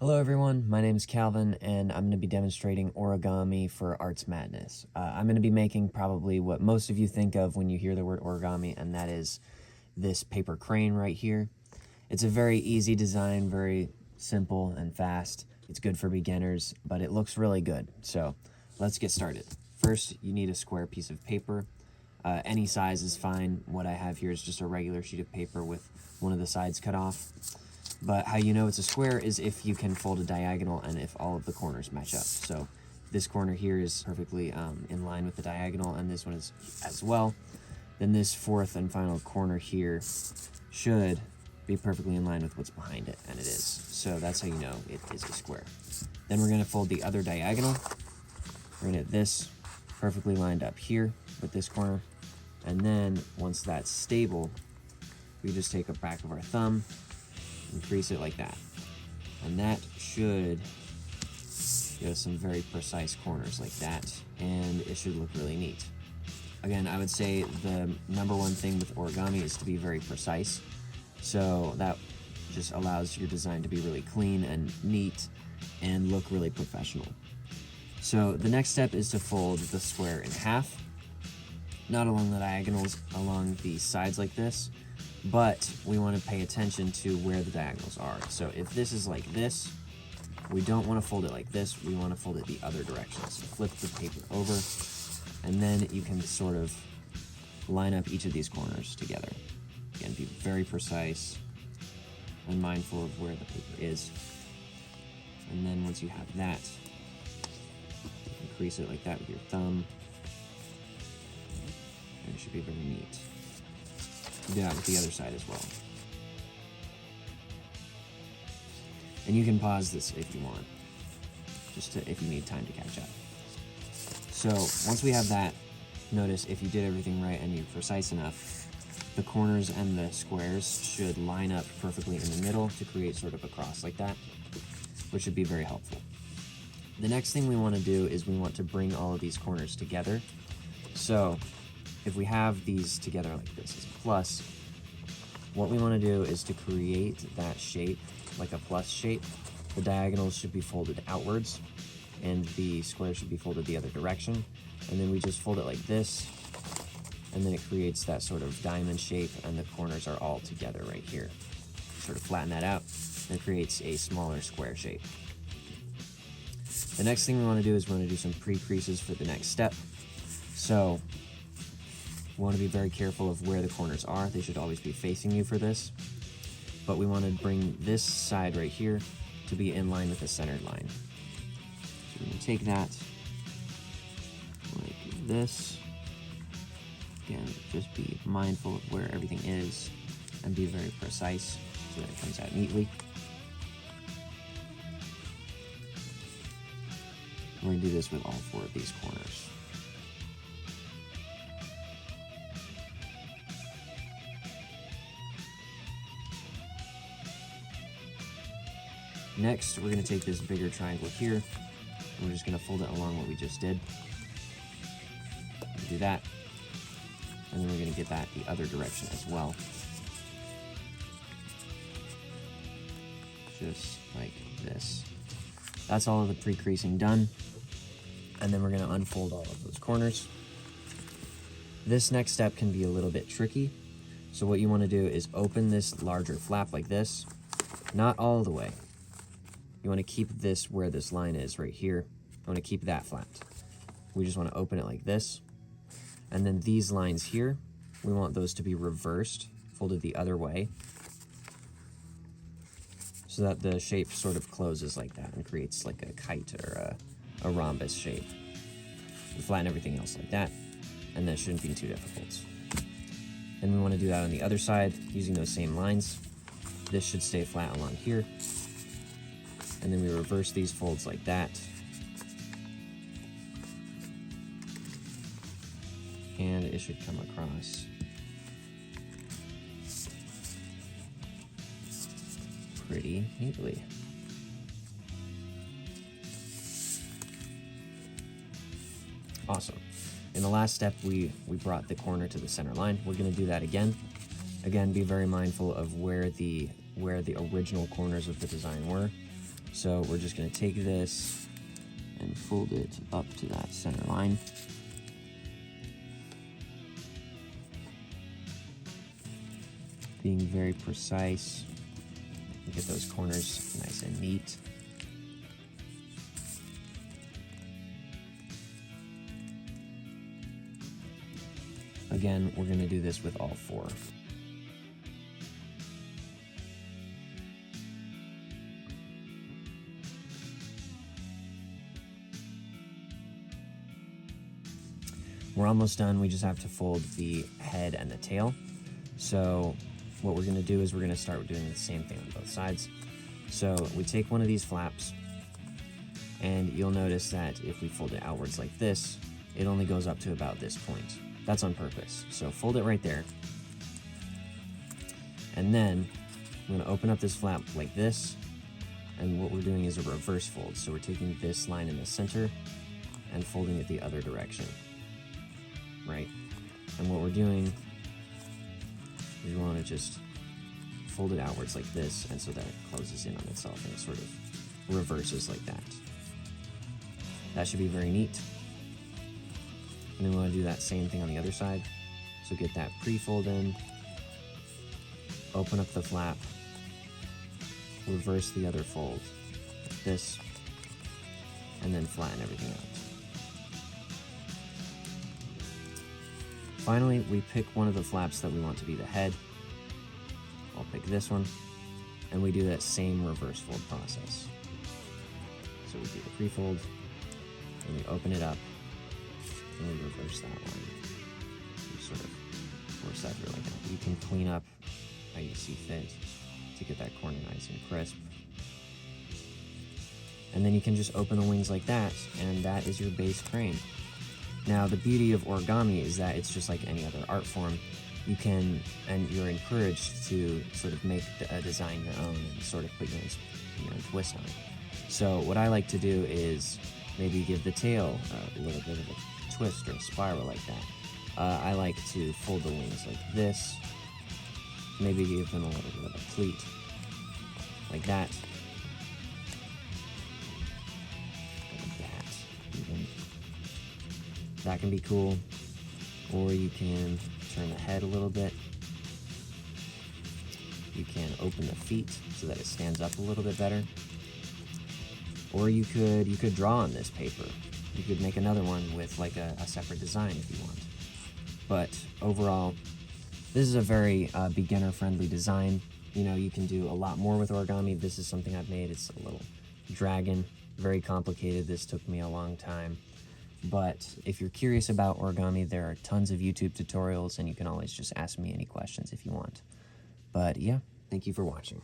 Hello everyone, my name is Calvin and I'm going to be demonstrating origami for Arts Madness. I'm going to be making probably what most of you think of when you hear the word origami, and that is this paper crane right here. It's a very easy design, very simple and fast. It's good for beginners, but it looks really good. So let's get started. First, you need a square piece of paper. Any size is fine. What I have here is just a regular sheet of paper with one of the sides cut off. But how you know it's a square is if you can fold a diagonal and if all of the corners match up. So this corner here is perfectly in line with the diagonal, and this one is as well. Then this fourth and final corner here should be perfectly in line with what's behind it, and it is. So that's how you know it is a square. Then we're going to fold the other diagonal. We're going to get this perfectly lined up here with this corner. And then once that's stable, we just take a back of our thumb and crease it like that. And that should give us some very precise corners like that, and it should look really neat. Again, I would say the number one thing with origami is to be very precise. So that just allows your design to be really clean and neat and look really professional. So the next step is to fold the square in half, not along the diagonals, along the sides like this, but we want to pay attention to where the diagonals are. So if this is like this, we don't want to fold it like this, we want to fold it the other direction. So flip the paper over, and then you can sort of line up each of these corners together. Again, be very precise and mindful of where the paper is. And then once you have that, you can crease it like that with your thumb, and it should be very neat. Do that with the other side as well. And you can pause this if you want, if you need time to catch up. So once we have that, notice if you did everything right and you're precise enough, the corners and the squares should line up perfectly in the middle to create sort of a cross like that, which should be very helpful. The next thing we want to do is we want to bring all of these corners together. So if we have these together like this as a plus, what we want to do is to create that shape, like a plus shape. The diagonals should be folded outwards, and the square should be folded the other direction. And then we just fold it like this, and then it creates that sort of diamond shape, and the corners are all together right here. Sort of flatten that out, and it creates a smaller square shape. The next thing we want to do is we want to do some pre-creases for the next step. So we want to be very careful of where the corners are. They should always be facing you for this. But we want to bring this side right here to be in line with the centered line. So we're going to take that like this. Again, just be mindful of where everything is and be very precise so that it comes out neatly. We're going to do this with all four of these corners. Next, we're going to take this bigger triangle here, and we're just going to fold it along what we just did. Do that, and then we're going to get that the other direction as well. Just like this. That's all of the pre-creasing done, and then we're going to unfold all of those corners. This next step can be a little bit tricky, so what you want to do is open this larger flap like this, not all the way. You want to keep this where this line is right here. I want to keep that flat. We just want to open it like this. And then these lines here, we want those to be reversed, folded the other way, so that the shape sort of closes like that and creates like a kite or a rhombus shape. We flatten everything else like that, and that shouldn't be too difficult. And we want to do that on the other side using those same lines. This should stay flat along here. And then we reverse these folds like that. And it should come across pretty neatly. Awesome. In the last step, we brought the corner to the center line. We're going to do that again. Again, be very mindful of where the original corners of the design were. So we're just going to take this and fold it up to that center line. Being very precise, get those corners nice and neat. Again, we're going to do this with all 4. We're almost done. We just have to fold the head and the tail. So what we're going to do is we're going to start doing the same thing on both sides. So we take one of these flaps, and you'll notice that if we fold it outwards like this, it only goes up to about this point. That's on purpose. So fold it right there. And then I'm going to open up this flap like this, and what we're doing is a reverse fold. So we're taking this line in the center and folding it the other direction, right? And what we're doing is we want to just fold it outwards like this, and so that it closes in on itself and it sort of reverses like that. That should be very neat. And then we want to do that same thing on the other side. So get that pre-fold in, open up the flap, reverse the other fold like this, and then flatten everything out. Finally, we pick one of the flaps that we want to be the head. I'll pick this one, and we do that same reverse fold process. So we do the pre-fold, and we open it up, and we reverse that line. You sort of force that through like that. You can clean up how you see fit to get that corner nice and crisp. And then you can just open the wings like that, and that is your base crane. Now, the beauty of origami is that it's just like any other art form. You can, and you're encouraged to sort of make a design your own and sort of put your own twist on it. So what I like to do is maybe give the tail a little bit of a twist or a spiral like that. I like to fold the wings like this, maybe give them a little bit of a pleat, like that, even. That can be cool. Or you can turn the head a little bit. You can open the feet so that it stands up a little bit better. Or you could draw on this paper. You could make another one with like a separate design if you want. But overall, this is a very beginner-friendly design. You know, you can do a lot more with origami. This is something I've made. It's a little dragon, very complicated. This took me a long time. But if you're curious about origami, there are tons of YouTube tutorials, and you can always just ask me any questions if you want. But yeah, thank you for watching.